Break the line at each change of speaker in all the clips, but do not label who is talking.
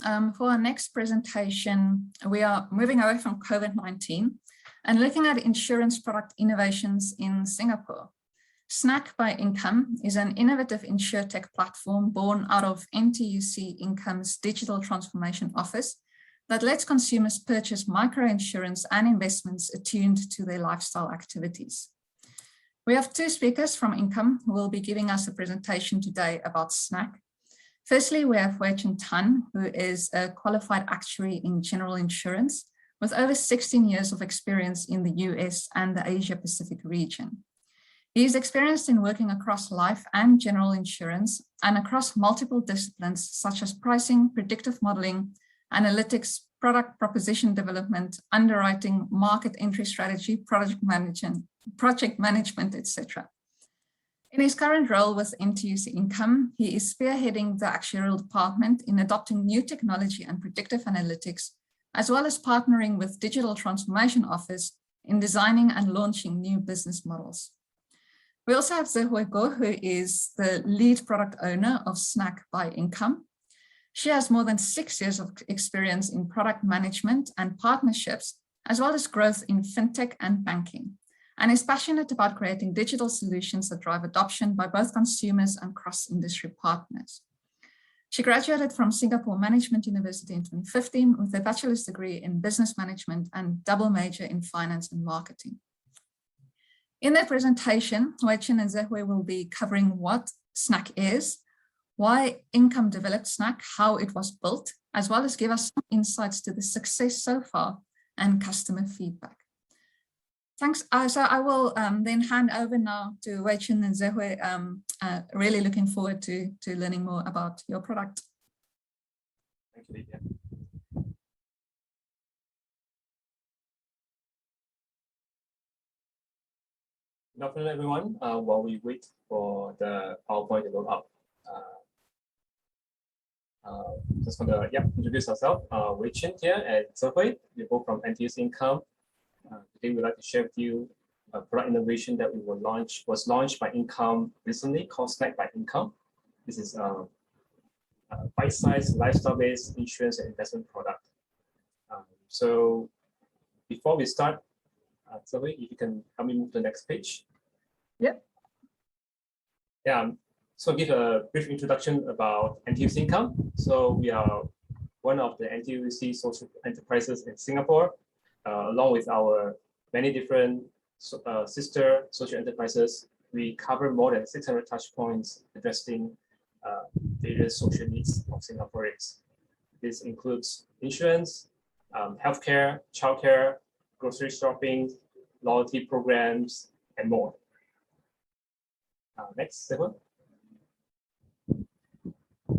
For our next presentation, we are moving away from COVID-19 and looking at insurance product innovations in Singapore. SNAC by Income is an innovative insurtech platform born out of NTUC Income's Digital Transformation Office that lets consumers purchase microinsurance and investments attuned to their lifestyle activities. We have two speakers from Income who will be giving us a presentation today about SNAC. Firstly, we have Wei Chen Tan, who is a qualified actuary in general insurance with over 16 years of experience in the US and the Asia Pacific region. He is experienced in working across life and general insurance and across multiple disciplines such as pricing, predictive modeling, analytics, product proposition development, underwriting, market entry strategy, project management, etc. In his current role with NTUC Income, he is spearheading the actuarial department in adopting new technology and predictive analytics, as well as partnering with Digital Transformation Office in designing and launching new business models. We also have Zehui Go, who is the lead product owner of SNAC by Income. She has more than 6 years of experience in product management and partnerships, as well as growth in fintech and banking, and is passionate about creating digital solutions that drive adoption by both consumers and cross-industry partners. She graduated from Singapore Management University in 2015 with a bachelor's degree in business management and double major in finance and marketing. In their presentation, Wei Chen and Zehui will be covering what SNAC is, why Income developed SNAC, how it was built, as well as give us some insights to the success so far and customer feedback. Thanks. So I will then hand over now to Wei Chen and Zehui. Really looking forward to learning more about your product.
Thank you, Lydia. Good afternoon, everyone. While we wait for the PowerPoint to load up, just want to introduce ourselves. Wei Chen here and Zehui. We're both from NTUC Income. Today we'd like to share with you a product innovation that was launched by Income recently called SNAC by Income. This is a bite-sized lifestyle-based insurance and investment product. So before we start, Zehui, if you can help me move to the next page.
Yep.
Yeah. So I'll give a brief introduction about NTUC Income. So we are one of the NTUC social enterprises in Singapore, along with our many different sister social enterprises. We cover more than 600 touch points addressing various social needs of Singaporeans. This includes insurance, healthcare, childcare, grocery shopping, loyalty programs, and more. Next, Zehui.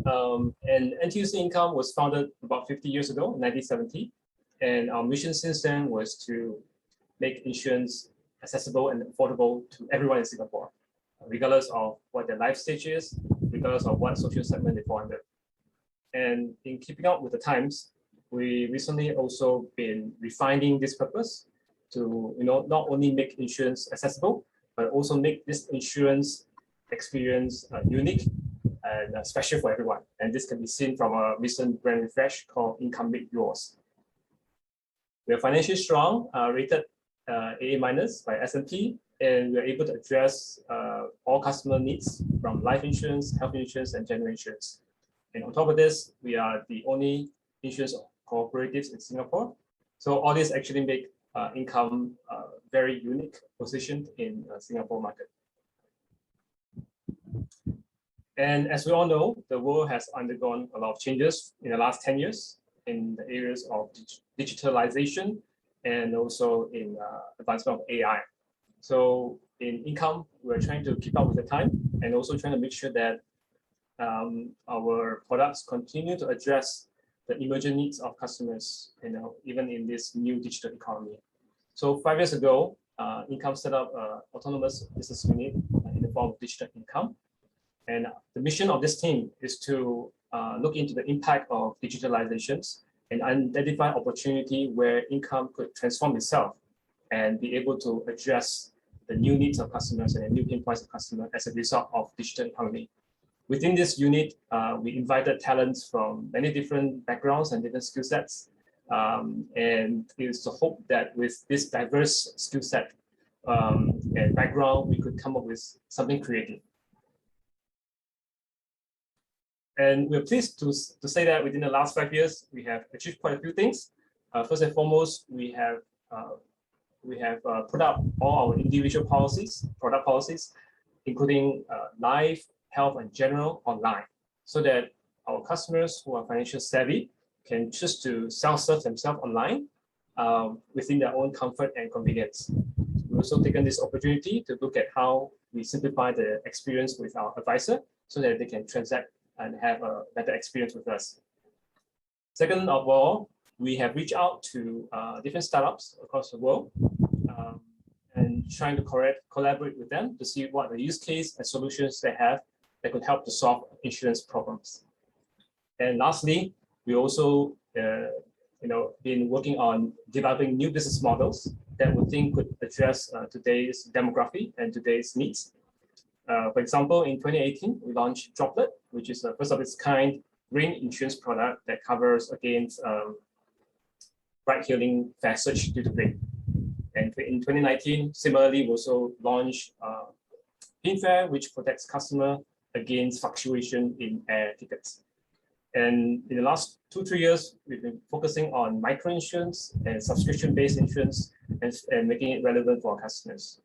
And NTUC Income was founded about 50 years ago, 1970. And our mission since then was to make insurance accessible and affordable to everyone in Singapore, regardless of what their life stage is, regardless of what social segment they fall under. And in keeping up with the times, we recently also been refining this purpose to not only make insurance accessible, but also make this insurance experience unique and special for everyone. And this can be seen from a recent brand refresh called Income Make Yours. We are financially strong, rated AA- by S&P, and we are able to address all customer needs from life insurance, health insurance, and general insurance. And on top of this, we are the only insurance cooperatives in Singapore. So all this actually make Income very unique positioned in the Singapore market. And as we all know, the world has undergone a lot of changes in the last 10 years in the areas of digitalization and also in advancement of AI. So in Income, we're trying to keep up with the time and also trying to make sure that our products continue to address the emerging needs of customers, even in this new digital economy. So 5 years ago, Income set up an autonomous business unit in the form of Digital Income. And the mission of this team is to look into the impact of digitalizations and identify opportunity where Income could transform itself and be able to address the new needs of customers and the new pain points of customers as a result of digital economy. Within this unit, we invited talents from many different backgrounds and different skill sets. And it's the hope that with this diverse skill set and background, we could come up with something creative. And we're pleased to say that within the last 5 years, we have achieved quite a few things. First and foremost, we have put up all our individual policies, product policies, including life, health, and general online, so that our customers who are financially savvy can choose to self-serve themselves online within their own comfort and convenience. We've also taken this opportunity to look at how we simplify the experience with our advisor so that they can transact and have a better experience with us. Second of all, we have reached out to different startups across the world and trying to collaborate with them to see what the use case and solutions they have that could help to solve insurance problems. And lastly, we also been working on developing new business models that we think could address today's demography and today's needs. For example, in 2018, we launched Droplet, which is the first of its kind rain insurance product that covers against ride-hailing fare surge due to rain. And in 2019, similarly, we also launched Fintech, which protects customer against fluctuation in air tickets. And in the last 2-3 years, we've been focusing on microinsurance and subscription-based insurance and making it relevant for our customers.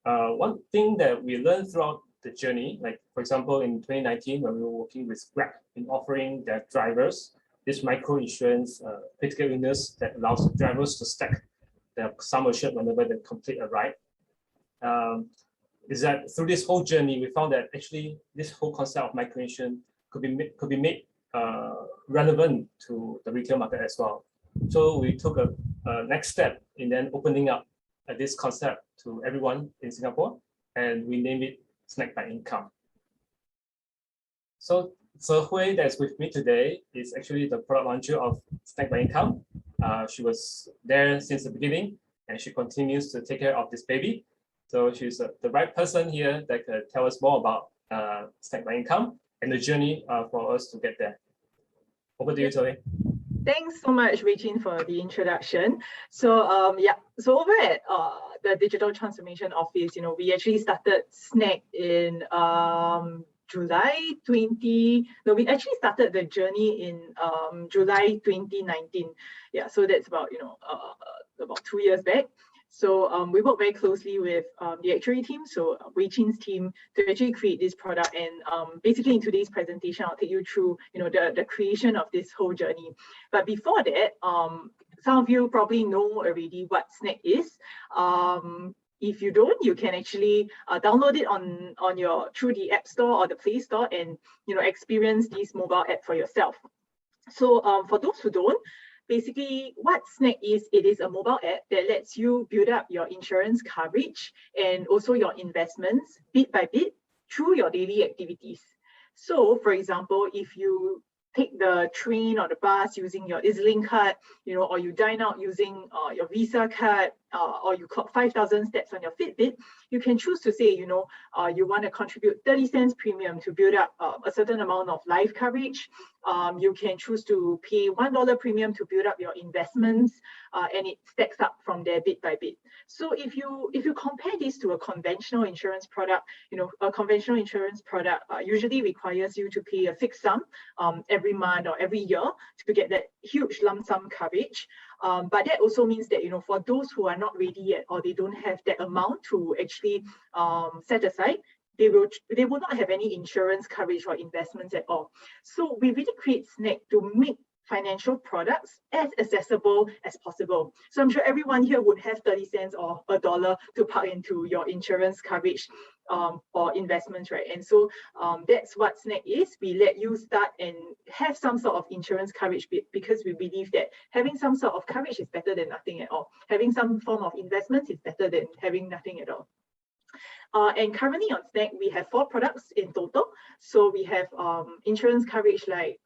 One thing that we learned throughout the journey, like for example, in 2019, when we were working with Grab in offering their drivers this micro-insurance critical illness that allows drivers to stack their sum assured whenever they complete a ride, is that through this whole journey, we found that actually this whole concept of micro-insurance could be made relevant to the retail market as well. So we took a next step in then opening up this concept to everyone in Singapore, and we named it Snack by Income. So Hui that's with me today is actually the product launcher of Snack by Income. She was there since the beginning, and she continues to take care of this baby. So she's the right person here that could tell us more about Snack by Income and the journey for us to get there. Over to you, Zoe.
Thanks so much, Wei-Jin, for the introduction. So so over at the Digital Transformation Office, we actually started Snack in July 20. No, we actually started the journey in July 2019. Yeah, so that's about about 2 years back. So we work very closely with the actuary team, so Wei-Jin's team, to actually create this product. And basically in today's presentation, I'll take you through the creation of this whole journey. But before that, some of you probably know already what Snack is. If you don't, you can actually download it through the App Store or the Play Store and experience this mobile app for yourself. So for those who don't, basically what Snack is, it is a mobile app that lets you build up your insurance coverage and also your investments bit by bit through your daily activities. So for example, if you take the train or the bus using your EZ-Link card, or you dine out using your Visa card, or you clock 5,000 steps on your Fitbit, you can choose to say, you want to contribute 30 cents premium to build up a certain amount of life coverage. You can choose to pay $1 premium to build up your investments, and it stacks up from there bit by bit. So if you compare this to a conventional insurance product, a conventional insurance product usually requires you to pay a fixed sum every month or every year to get that huge lump sum coverage. But that also means that for those who are not ready yet, or they don't have that amount to actually set aside, they will not have any insurance coverage or investments at all. So we really create Snack to make financial products as accessible as possible. So I'm sure everyone here would have 30 cents or $1 to park into your insurance coverage or investments, right? And so that's what Snack is. We let you start and have some sort of insurance coverage because we believe that having some sort of coverage is better than nothing at all. Having some form of investments is better than having nothing at all. And currently on Snack, we have 4 products in total. So we have insurance coverage like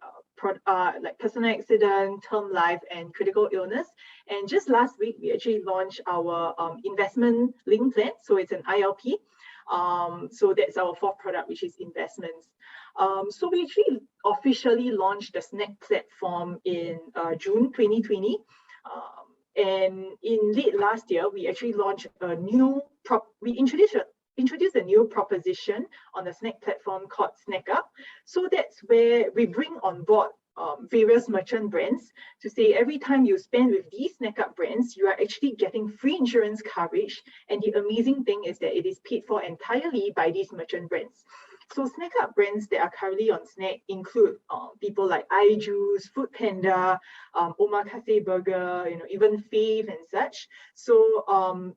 personal accident, term life, and critical illness. And just last week, we actually launched our investment link plan. So it's an ILP. So that's our 4th product, which is investments. So we actually officially launched the SNAC platform in June 2020. And in late last year, we actually launched a new introduced a new proposition on the SNAC platform called SNACkup. So that's where we bring on board various merchant brands to say every time you spend with these SNACkup brands, you are actually getting free insurance coverage. And the amazing thing is that it is paid for entirely by these merchant brands. So SNACkup brands that are currently on SNAC include people like iJuice, Foodpanda, Omakase Burger, even Fave and such. So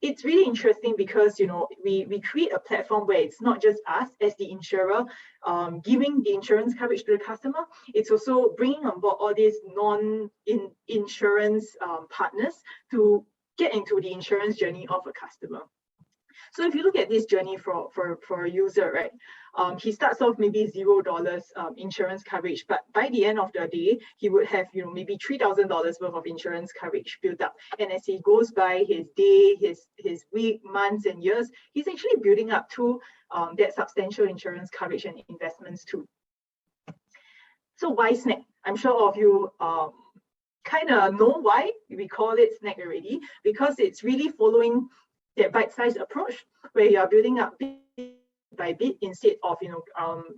it's really interesting because we create a platform where it's not just us as the insurer giving the insurance coverage to the customer. It's also bringing on board all these non-insurance partners to get into the insurance journey of a customer. So if you look at this journey for a user, right, he starts off maybe $0 insurance coverage, but by the end of the day, he would have maybe $3,000 worth of insurance coverage built up. And as he goes by his day, his week, months, and years, he's actually building up to that substantial insurance coverage and investments too. So why SNAC? I'm sure all of you kind of know why we call it SNAC already, because it's really following that bite-sized approach where you are building up bit by bit instead of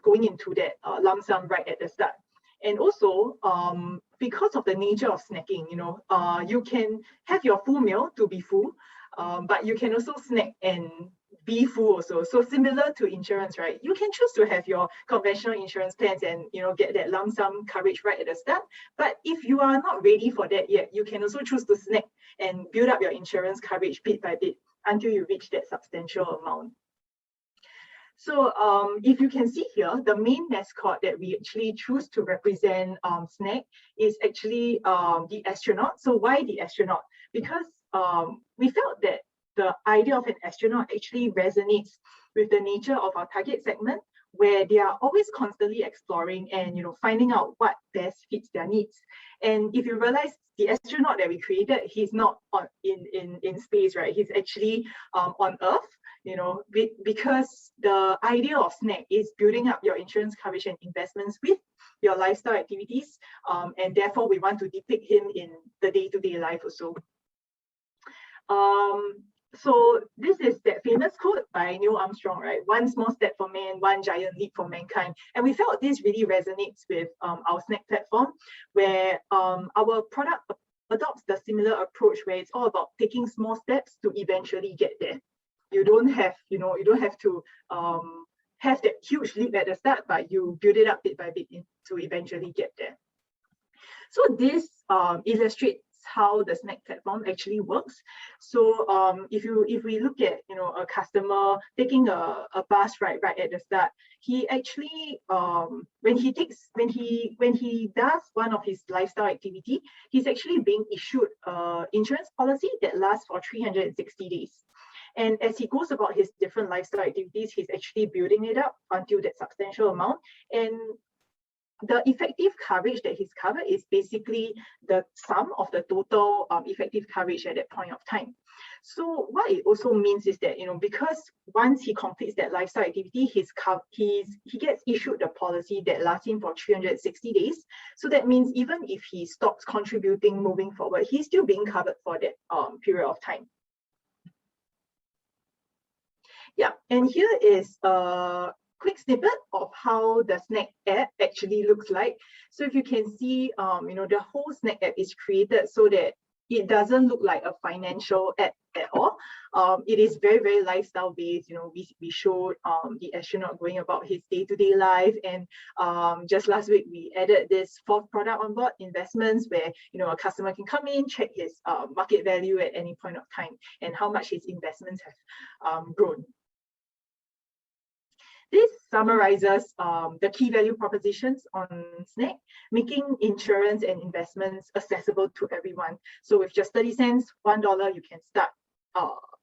going into that lump sum right at the start. And also because of the nature of snacking, you can have your full meal to be full, but you can also snack and be full also. So similar to insurance, right? You can choose to have your conventional insurance plans and get that lump sum coverage right at the start. But if you are not ready for that yet, you can also choose to snack and build up your insurance coverage bit by bit until you reach that substantial amount. So if you can see here, the main mascot that we actually choose to represent SNAC is actually the astronaut. So why the astronaut? Because we felt that the idea of an astronaut actually resonates with the nature of our target segment, where they are always constantly exploring and finding out what best fits their needs. And if you realize the astronaut that we created, he's not in space, right? He's actually on Earth, because the idea of SNAC is building up your insurance coverage and investments with your lifestyle activities, and therefore we want to depict him in the day-to-day life also. So this is that famous quote by Neil Armstrong, right? One small step for man, one giant leap for mankind. And we felt this really resonates with our SNAC platform, where our product adopts the similar approach where it's all about taking small steps to eventually get there. You don't have, to have that huge leap at the start, but you build it up bit by bit to eventually get there. So this illustrates how the SNAC platform actually works. So if we look at a customer taking a bus ride right at the start, he actually when he does one of his lifestyle activity, he's actually being issued an insurance policy that lasts for 360 days. And as he goes about his different lifestyle activities, he's actually building it up until that substantial amount. And the effective coverage that he's covered is basically the sum of the total effective coverage at that point of time. So what it also means is that, because once he completes that lifestyle activity, he gets issued the policy that lasts him for 360 days. So that means even if he stops contributing moving forward, he's still being covered for that period of time. Yeah, and here is a quick snippet of how the SNAC app actually looks like. So if you can see, the whole SNAC app is created so that it doesn't look like a financial app at all. It is very, very lifestyle based. We showed the astronaut going about his day-to-day life, and just last week we added this fourth product on board, investments, where a customer can come in, check his market value at any point of time and how much his investments have grown. This summarizes the key value propositions on SNAC, making insurance and investments accessible to everyone. So with just 30 cents, $1, you can start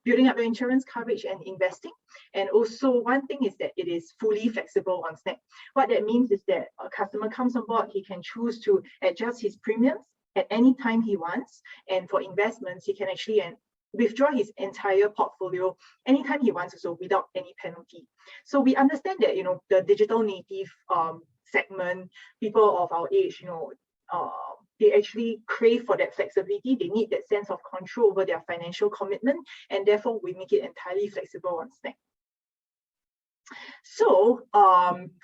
building up your insurance coverage and investing. And also one thing is that it is fully flexible on SNAC. What that means is that a customer comes on board, he can choose to adjust his premiums at any time he wants. And for investments, he can actually withdraw his entire portfolio anytime he wants to, so without any penalty. So we understand that, you know, the digital native segment, people of our age, you know, they actually crave for that flexibility. They need that sense of control over their financial commitment, and therefore we make it entirely flexible on Snack. So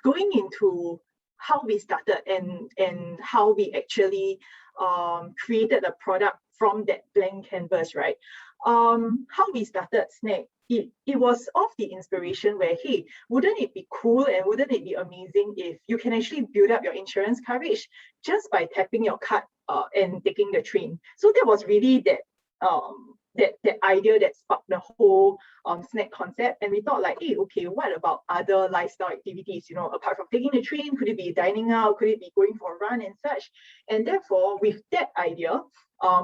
going into how we started and how we actually created a product from that blank canvas, right? How we started Snack, it was of the inspiration where, hey, wouldn't it be cool and wouldn't it be amazing if you can actually build up your insurance coverage just by tapping your card and taking the train? So that was really that that idea that sparked the whole Snack concept. And we thought like, hey, okay, what about other lifestyle activities? You know, apart from taking the train, could it be dining out? Could it be going for a run and such? And therefore, with that idea,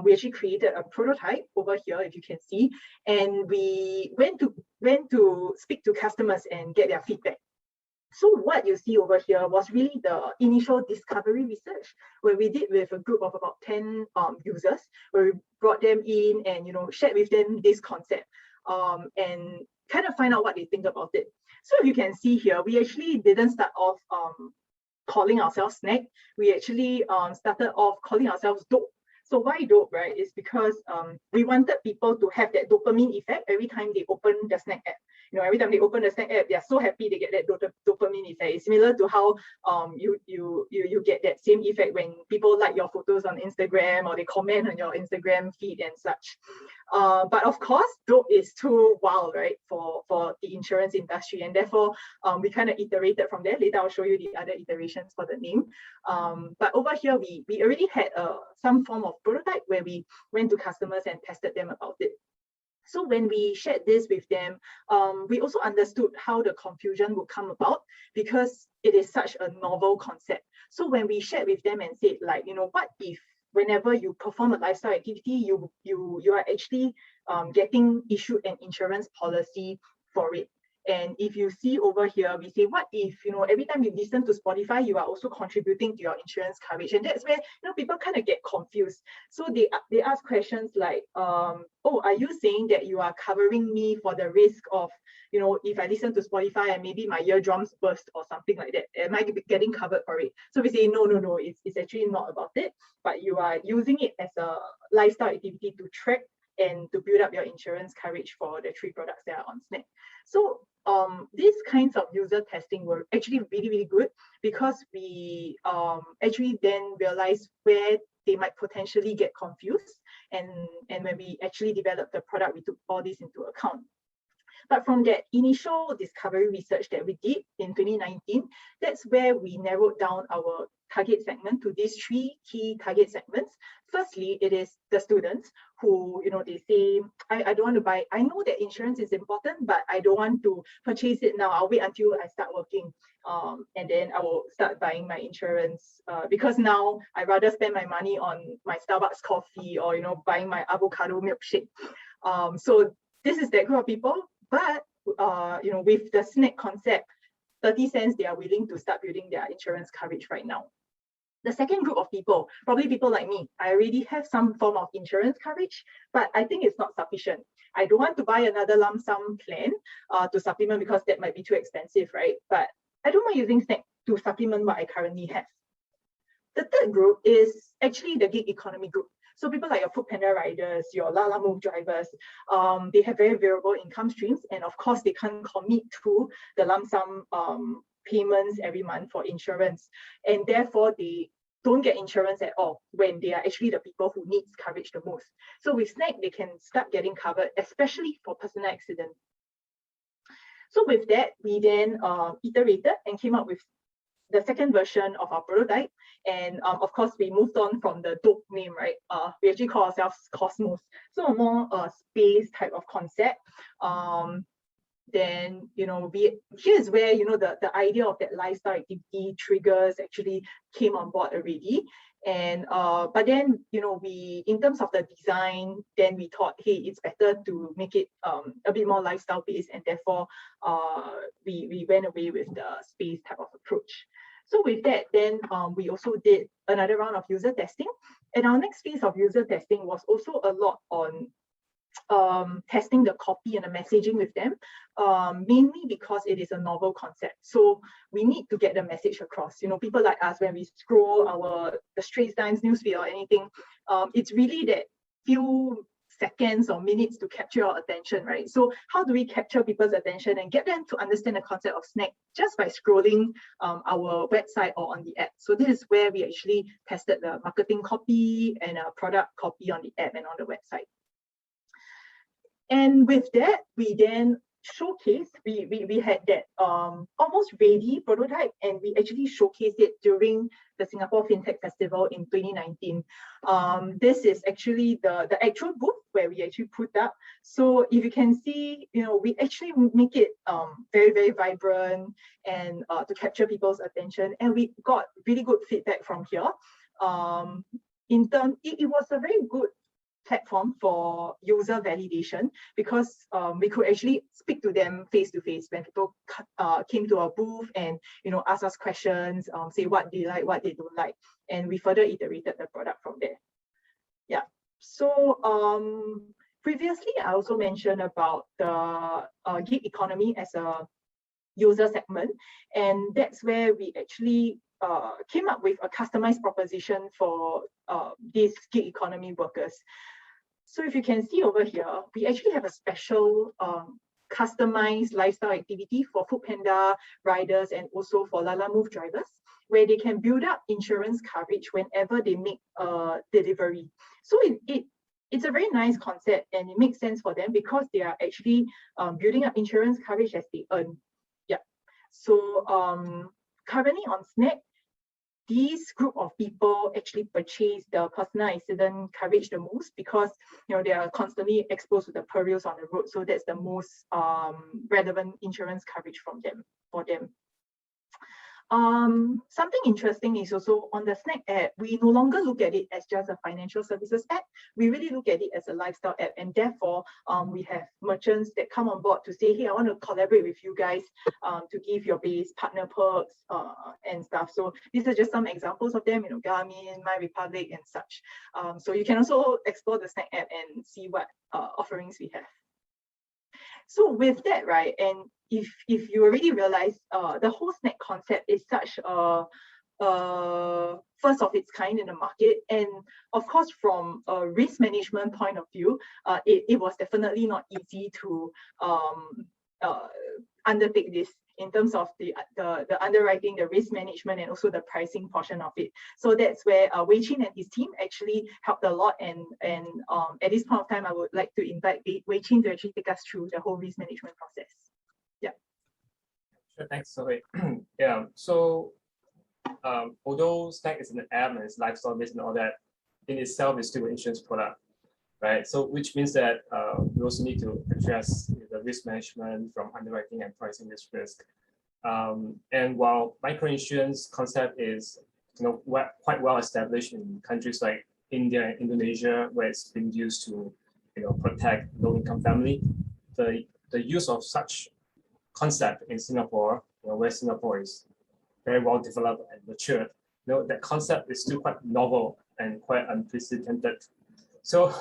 we actually created a prototype over here, if you can see, and we went to speak to customers and get their feedback. So what you see over here was really the initial discovery research, where we did with a group of about 10 users, where we brought them in and, you know, shared with them this concept and kind of find out what they think about it. So if you can see here, we actually didn't start off calling ourselves Snack. We actually started off calling ourselves Dope. So why Dope, right? Is because we wanted people to have that dopamine effect every time they open the Snack app. You know, every time they open the Snack app, they're so happy they get that dopamine effect. It's similar to how you get that same effect when people like your photos on Instagram or they comment on your Instagram feed and such. But of course, Dope is too wild, right, for the insurance industry, and therefore we kind of iterated from there. Later, I'll show you the other iterations for the name. But over here, we already had some form of prototype where we went to customers and tested them about it. So when we shared this with them, we also understood how the confusion would come about because it is such a novel concept. So when we shared with them and said, like, you know, what if whenever you perform a lifestyle activity, you are actually getting issued an insurance policy for it? And if you see over here, we say, what if, you know, every time you listen to Spotify, you are also contributing to your insurance coverage? And that's where, you know, people kind of get confused. So they ask questions like, oh, are you saying that you are covering me for the risk of, you know, if I listen to Spotify and maybe my eardrums burst or something like that, am I getting covered for it? So we say, no, it's actually not about it, but you are using it as a lifestyle activity to track and to build up your insurance coverage for the 3 products that are on Snack. So these kinds of user testing were actually really, really good because we actually then realized where they might potentially get confused. And when we actually developed the product, we took all this into account. But from that initial discovery research that we did in 2019, that's where we narrowed down our target segment to these 3 key target segments. Firstly, it is the students who, you know, they say, I don't want to buy, I know that insurance is important, but I don't want to purchase it now. I'll wait until I start working and then I will start buying my insurance because now I'd rather spend my money on my Starbucks coffee or, you know, buying my avocado milkshake. So this is that group of people. But, you know, with the Snack concept, 30 cents, they are willing to start building their insurance coverage right now. The second group of people, probably people like me, I already have some form of insurance coverage, but I think it's not sufficient. I don't want to buy another lump sum plan to supplement because that might be too expensive, right? But I don't mind using Snack to supplement what I currently have. The third group is actually the gig economy group. So people like your Foodpanda riders, your Lalamove drivers, they have very variable income streams, and of course they can't commit to the lump sum payments every month for insurance, and therefore they don't get insurance at all when they are actually the people who needs coverage the most. So with Snack, they can start getting covered, especially for personal accident. So with that, we then iterated and came up with the second version of our prototype. And of course, we moved on from the Dope name, right? We actually call ourselves Cosmos. So a more space type of concept. Then, you know, here's where, you know, the idea of that lifestyle activity triggers actually came on board already. And but then, you know, we, in terms of the design, then we thought, hey, it's better to make it a bit more lifestyle based, and therefore we went away with the space type of approach. So with that, then we also did another round of user testing, and our next phase of user testing was also a lot on testing the copy and the messaging with them, mainly because it is a novel concept. So we need to get the message across. You know, people like us, when we scroll the Straits Times newsfeed or anything, it's really that few seconds or minutes to capture our attention, right? So how do we capture people's attention and get them to understand the concept of snack just by scrolling our website or on the app? So this is where we actually tested the marketing copy and product copy on the app and on the website. And with that, we then showcased, we had that almost ready prototype, and we actually showcased it during the Singapore Fintech Festival in 2019. This is actually the actual booth where we actually put up. So if you can see, you know, we actually make it very, very vibrant and to capture people's attention. And we got really good feedback from here. It was a very good platform for user validation, because we could actually speak to them face to face when people came to our booth and, you know, ask us questions, say what they like, what they don't like, and we further iterated the product from there. Yeah. So previously I also mentioned about the gig economy as a user segment, and that's where we actually came up with a customized proposition for these gig economy workers. So if you can see over here, we actually have a special customized lifestyle activity for Foodpanda riders and also for Lalamove drivers, where they can build up insurance coverage whenever they make a delivery. So it's a very nice concept, and it makes sense for them because they are actually building up insurance coverage as they earn. Yeah. So currently on Snack, these group of people actually purchase the personal accident coverage the most, because, you know, they are constantly exposed to the perils on the road. So that's the most relevant insurance coverage for them. Something interesting is also on the Snack app, we no longer look at it as just a financial services app. We really look at it as a lifestyle app, and therefore we have merchants that come on board to say, hey, I want to collaborate with you guys to give your base partner perks and stuff. So these are just some examples of them, you know, Garmin, MyRepublic and such. So you can also explore the Snack app and see what offerings we have. So with that, right, and if you already realize the whole Snack concept is such a first of its kind in the market, and of course from a risk management point of view, it was definitely not easy to undertake this in terms of the underwriting, the risk management, and also the pricing portion of it. So that's where Wei Chin and his team actually helped a lot. And at this point of time, I would like to invite Wei Chin to actually take us through the whole risk management process. Yeah.
Sure, thanks, Sohei. Yeah. So although Snack is an app and it's lifestyle based and all that, in itself is still an insurance product, right? So which means that we also need to address the risk management from underwriting and pricing this risk. And while microinsurance concept is, you know, quite well established in countries like India and Indonesia, where it's been used to, you know, protect low-income family, the use of such concept in Singapore, you know, where Singapore is very well developed and matured, you know, that concept is still quite novel and quite unprecedented. So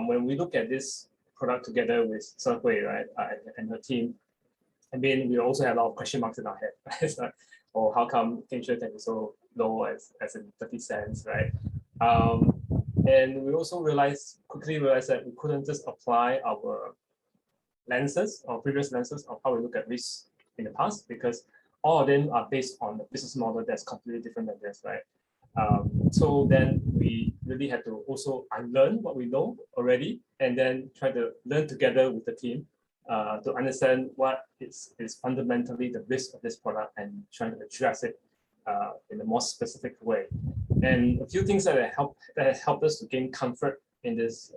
when we look at this product together with Hui, right, and her team, I mean, we also have a lot of question marks in our head, right? It's like, oh, how come insurance is so low as in 30 cents, right? And we also quickly realized that we couldn't just apply our lenses or previous lenses of how we look at risk in the past, because all of them are based on a business model that's completely different than this, right? So then we really had to also unlearn what we know already, and then try to learn together with the team to understand what is fundamentally the risk of this product and trying to address it in a more specific way. And a few things that have helped us to gain comfort in this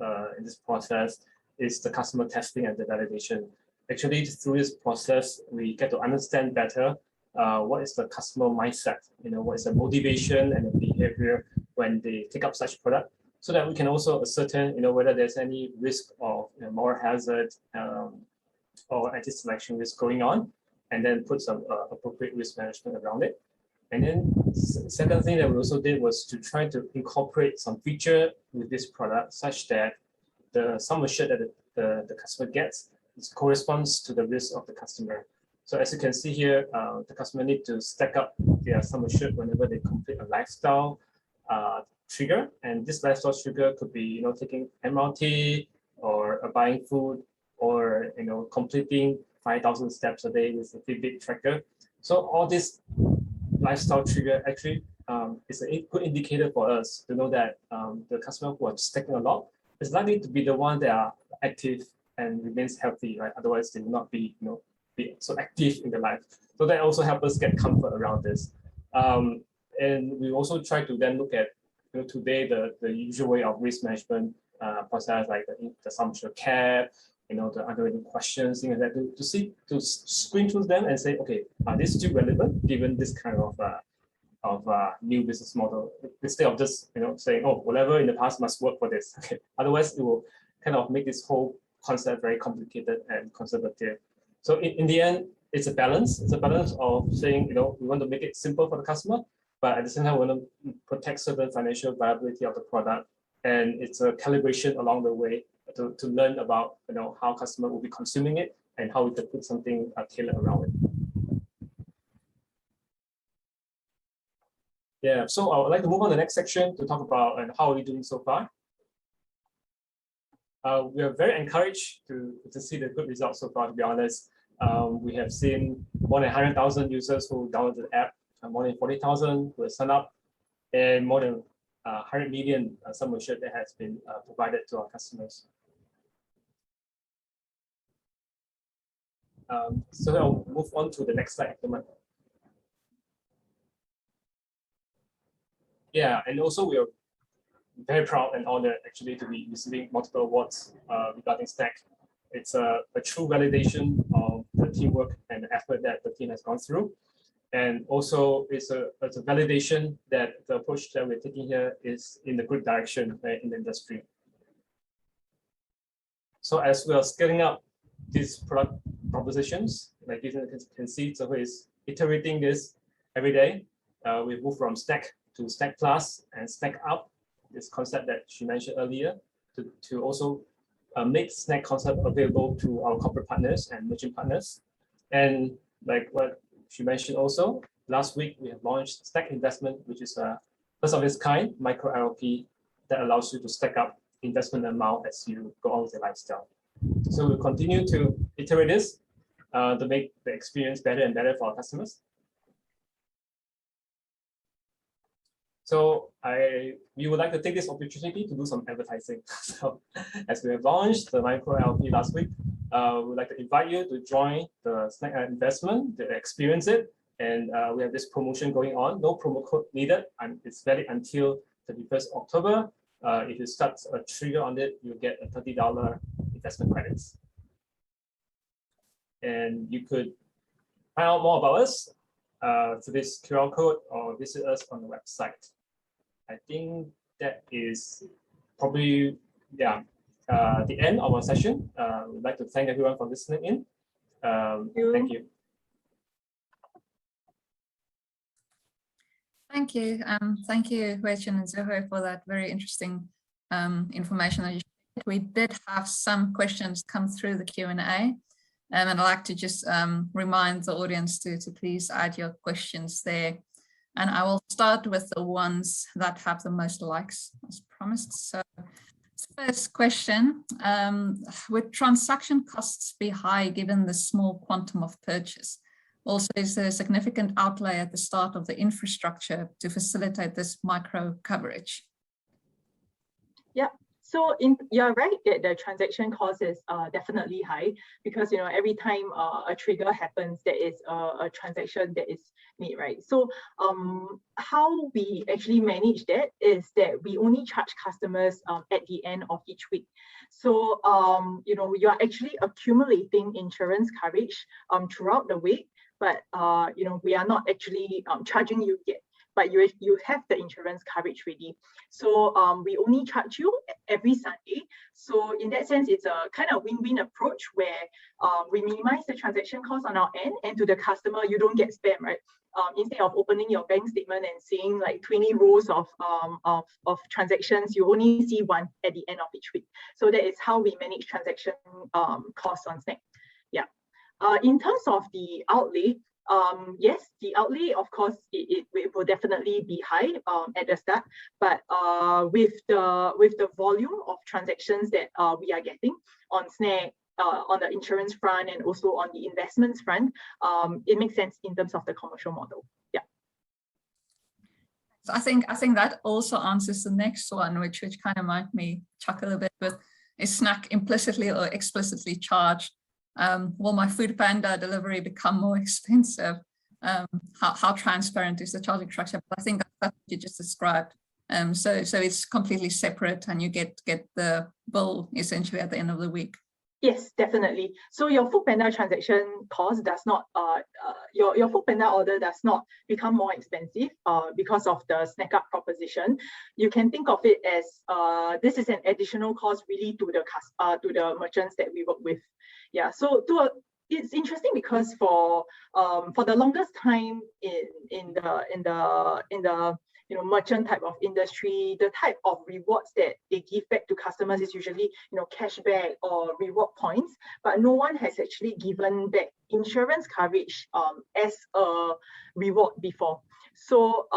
process is the customer testing and the validation. Actually, through this process, we get to understand better what is the customer mindset, you know, what is the motivation and the behavior when they take up such product, so that we can also ascertain, you know, whether there's any risk of, you know, moral hazard or anti-selection risk going on, and then put some appropriate risk management around it. And then Second thing that we also did was to try to incorporate some feature with this product such that the sum assured that the customer gets corresponds to the risk of the customer. So as you can see here, the customer need to stack up their sum assured whenever they complete a lifestyle trigger, and this lifestyle trigger could be taking MRT or buying food or completing 5,000 steps a day with a Fitbit tracker. So all this lifestyle trigger actually is a good indicator for us to know that the customer who are stacking a lot is likely to be the one that are active and remains healthy, right? Otherwise, they will not be be so active in their life. So that also helps us get comfort around this. And we also try to then look at today the usual way of risk management process, like the sum assured cap, the underwriting questions, things like that, to screen through them and say, okay, are they still relevant given this kind of new business model? Instead of just saying, oh, whatever in the past must work for this. Okay, otherwise it will kind of make this whole concept very complicated and conservative. So in the end, it's a balance. It's a balance of saying, we want to make it simple for the customer, but at the same time, we want to protect certain financial viability of the product. And it's a calibration along the way to learn about how customer will be consuming it and how we can put something tailored around it. Yeah, so I would like to move on to the next section to talk about how are we doing so far. We are very encouraged to see the good results so far, to be honest. We have seen more than 100,000 users who downloaded the app, more than 40,000 who have signed up, and more than 100 million sum assured that has been provided to our customers. So I'll move on to the next slide. Yeah, and also we are very proud and honored actually to be receiving multiple awards regarding Stack. It's a true validation of the teamwork and the effort that the team has gone through. And also it's a validation that the approach that we're taking here is in the good direction in the industry. So as we are scaling up these product propositions, like you can see, so is iterating this every day. We move from Stack to Stack Plus and Stack Up, this concept that she mentioned earlier, to also make Stack concept available to our corporate partners and merchant partners. And like what she mentioned also, last week we have launched Stack Investment, which is a first of its kind micro LP that allows you to stack up investment amount as you go on with your lifestyle. So we'll continue to iterate this to make the experience better and better for our customers. So we would like to take this opportunity to do some advertising. So as we have launched the micro LP last week, we would like to invite you to join the Stack Investment, to experience it. And we have this promotion going on. No promo code needed, and it's valid until 31st October. If you start a trigger on it, you'll get a $30 investment credits. And you could find out more about us through this QR code or visit us on the website. I think that is probably, the end of our session. We'd like to thank everyone for listening in. Thank you.
Thank you. Thank you, Hui-Chun and Zoe, for that very interesting information that you shared. We did have some questions come through the Q&A, and I'd like to just remind the audience to please add your questions there. And I will start with the ones that have the most likes, as promised. So first question, would transaction costs be high given the small quantum of purchase? Also, is there a significant outlay at the start of the infrastructure to facilitate this micro coverage?
Yeah, so you're right that the transaction cost is definitely high, because every time a trigger happens, there is a transaction that is made, right? So how we actually manage that is that we only charge customers at the end of each week. So you're actually accumulating insurance coverage throughout the week, but we are not actually charging you yet. but you have the insurance coverage ready. So we only charge you every Sunday. So in that sense, it's a kind of win-win approach where we minimize the transaction cost on our end, and to the customer, you don't get spam, right? Instead of opening your bank statement and seeing like 20 rows of transactions, you only see one at the end of each week. So that is how we manage transaction costs on Snack. Yeah. In terms of the outlay, yes, the outlay, of course, it will definitely be high at the start, but with the volume of transactions that we are getting on Snack, on the insurance front and also on the investments front, it makes sense in terms of the commercial model. Yeah.
So I think that also answers the next one, which kind of made me chuckle a bit. But is Snack implicitly or explicitly charged? Will my Food Panda delivery become more expensive? How transparent is the charging structure? But I think that's what you just described. So it's completely separate, and you get the bill essentially at the end of the week.
Yes, definitely. So your Food Panda transaction cost does not, your Food Panda order does not become more expensive because of the Snack Up proposition. You can think of it as this is an additional cost really to the merchants that we work with. Yeah. So it's interesting because for the longest time in the merchant type of industry, the type of rewards that they give back to customers is usually cashback or reward points, but no one has actually given back insurance coverage as a reward before. So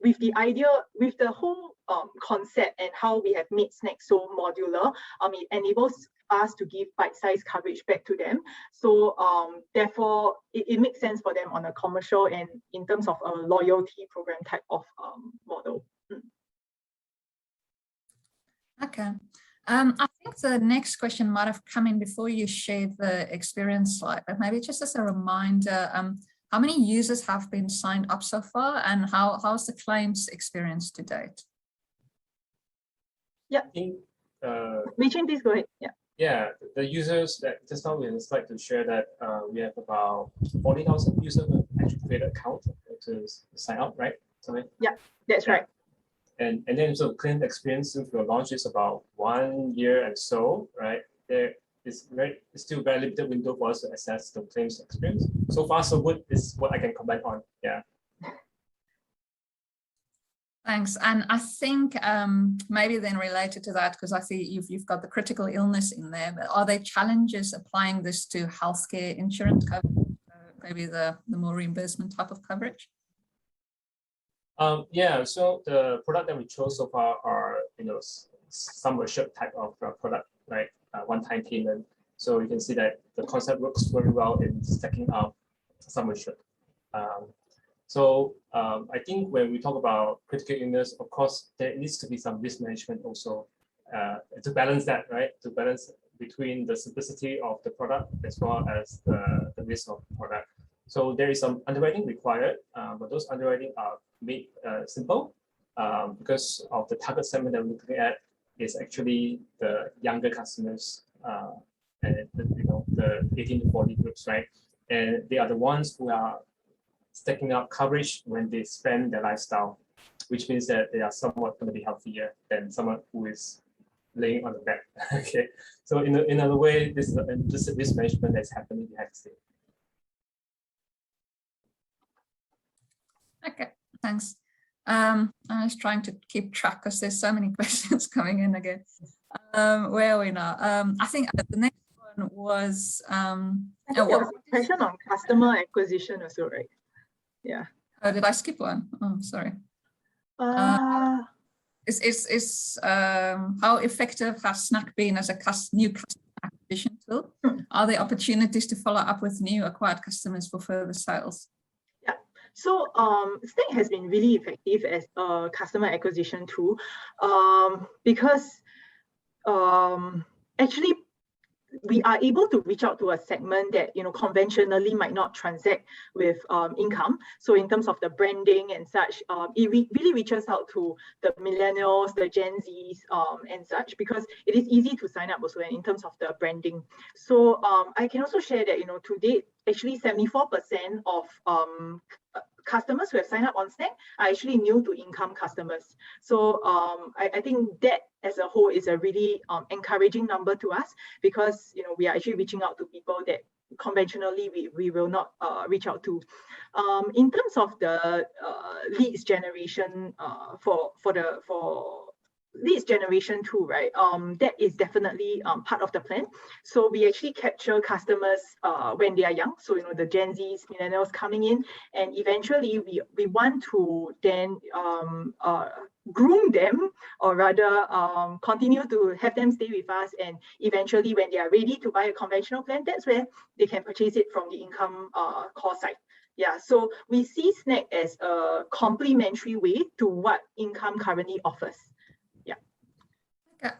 with the whole concept and how we have made Snack so modular, it enables us to give bite-sized coverage back to them. So therefore, it makes sense for them on a commercial and in terms of a loyalty program type of model.
Okay. I think the next question might have come in before you shared the experience slide, but maybe just as a reminder, how many users have been signed up so far, and how's the claims experience to date?
Yeah. Mei-Chin, please go ahead. Yeah.
Yeah, the users that just now we had a slide to share that we have about 40,000 users who actually create an account to sign up, right? Sorry.
Yeah, that's right.
And then so claim experience since we launched is about 1 year and so, right? It's still very limited window for us to assess the claims experience. So far, so good is what I can comment on. Yeah.
Thanks. And I think maybe then related to that, because I see you've got the critical illness in there, but are there challenges applying this to healthcare insurance coverage, maybe the more reimbursement type of coverage?
Yeah, so the product that we chose so far are sum assured type of product, right? One-time payment. So you can see that the concept works very well in stacking up sum assured. So I think when we talk about critical illness, of course, there needs to be some risk management also to balance that, right? To balance between the simplicity of the product as well as the risk of the product. So there is some underwriting required, but those underwriting are made simple because of the target segment that we're looking at is actually the younger customers and the 18 to 40 groups, right? And they are the ones who are stacking up coverage when they spend their lifestyle, which means that they are somewhat going to be healthier than someone who is laying on the bed. Okay, so in another way, this is implicit risk management that's happening behind the scene.
Okay, thanks. I was trying to keep track because there's so many questions coming in again. Where are we now? I think the next one was
there was a question on customer acquisition also, right? Yeah.
Oh, did I skip one? Oh, sorry. How effective has Snack been as a new customer acquisition tool? Are there opportunities to follow up with new acquired customers for further sales?
Yeah. So Snack has been really effective as a customer acquisition tool because actually we are able to reach out to a segment that conventionally might not transact with income. So in terms of the branding and such, it really reaches out to the millennials, the Gen Zs and such, because it is easy to sign up also in terms of the branding. So I can also share that to date, actually 74% of customers who have signed up on Snack are actually new to income customers. So I think that as a whole is a really encouraging number to us, because we are actually reaching out to people that conventionally we will not reach out to. In terms of the leads generation for leads generation tool, right? That is definitely part of the plan. So we actually capture customers when they are young. So the Gen Zs, millennials coming in, and eventually we want to then groom them, or rather continue to have them stay with us, and eventually when they are ready to buy a conventional plan, that's where they can purchase it from the income core side. Yeah, so we see Snack as a complementary way to what income currently offers.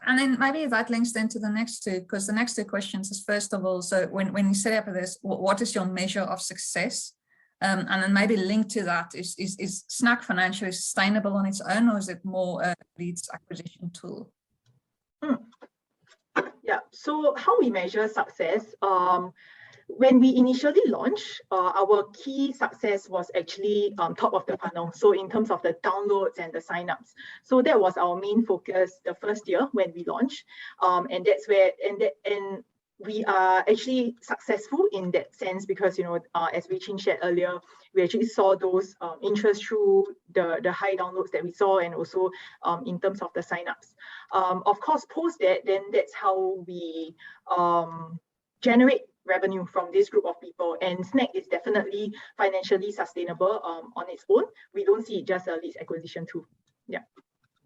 And then maybe that links then to the next two, because the next two questions is, first of all, so when you set up this, what is your measure of success? And then maybe linked to that is Snack financially sustainable on its own, or is it more a leads acquisition tool?
Yeah, so how we measure success, when we initially launched, our key success was actually top of the funnel. So in terms of the downloads and the signups. So that was our main focus the first year when we launched. And that's where, and we are actually successful in that sense, because, as Wei-Chin shared earlier, we actually saw those interest through the high downloads that we saw, and also in terms of the signups. Of course, post that, then that's how we generate revenue from this group of people, and Snack is definitely financially sustainable on its own. We don't see it just a leads acquisition tool. Yeah.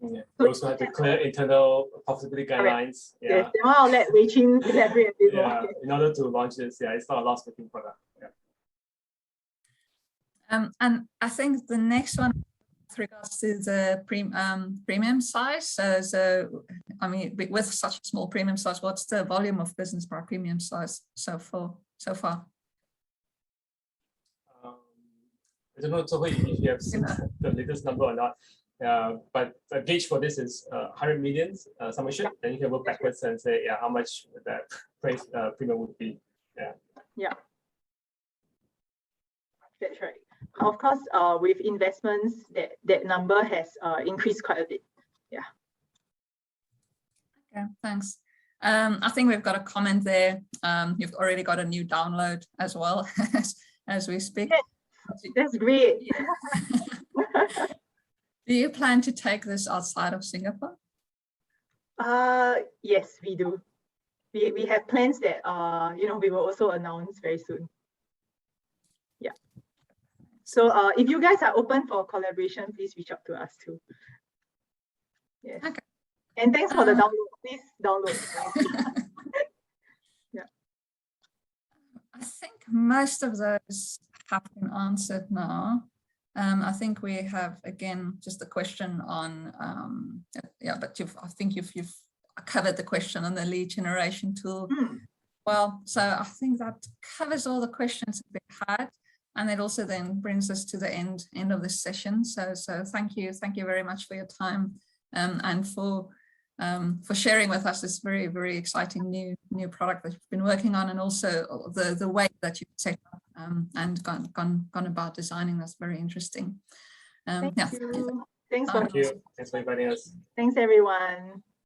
Yeah. We also have to clear internal profitability guidelines. Yeah.
Yes, I'll let Wei-Chin elaborate a bit more.
In order to launch this, it's not a loss-making product. Yeah.
And I think the next one, with regards to the premium size, so I mean, with such a small premium size, what's the volume of business by premium size so far?
I don't know, Sohui, if you have seen the latest number or not, but the gauge for this is 100 million sum assured. Then you can work backwards and say, how much that price premium would be.
Yeah, that's right. Of course, with investments, that number has increased quite a bit. Yeah.
Okay, thanks. I think we've got a comment there. You've already got a new download as well as we speak.
That's great.
Do you plan to take this outside of Singapore?
Yes, we do. We have plans that we will also announce very soon. Yeah. So if you guys are open for collaboration, please reach out to us too. Yes. Okay. And thanks for the download. Please download. Yeah.
I think most of those have been answered now. I think we have, again, just a question on, but I think you've covered the question on the lead generation tool. Well, so I think that covers all the questions that we had. And it also then brings us to the end of this session. So thank you very much for your time and for sharing with us this very, very exciting new product that you've been working on, and also the way that you've set up and gone about designing. That's very interesting.
Thank you.
Thanks for inviting us.
Thanks everyone.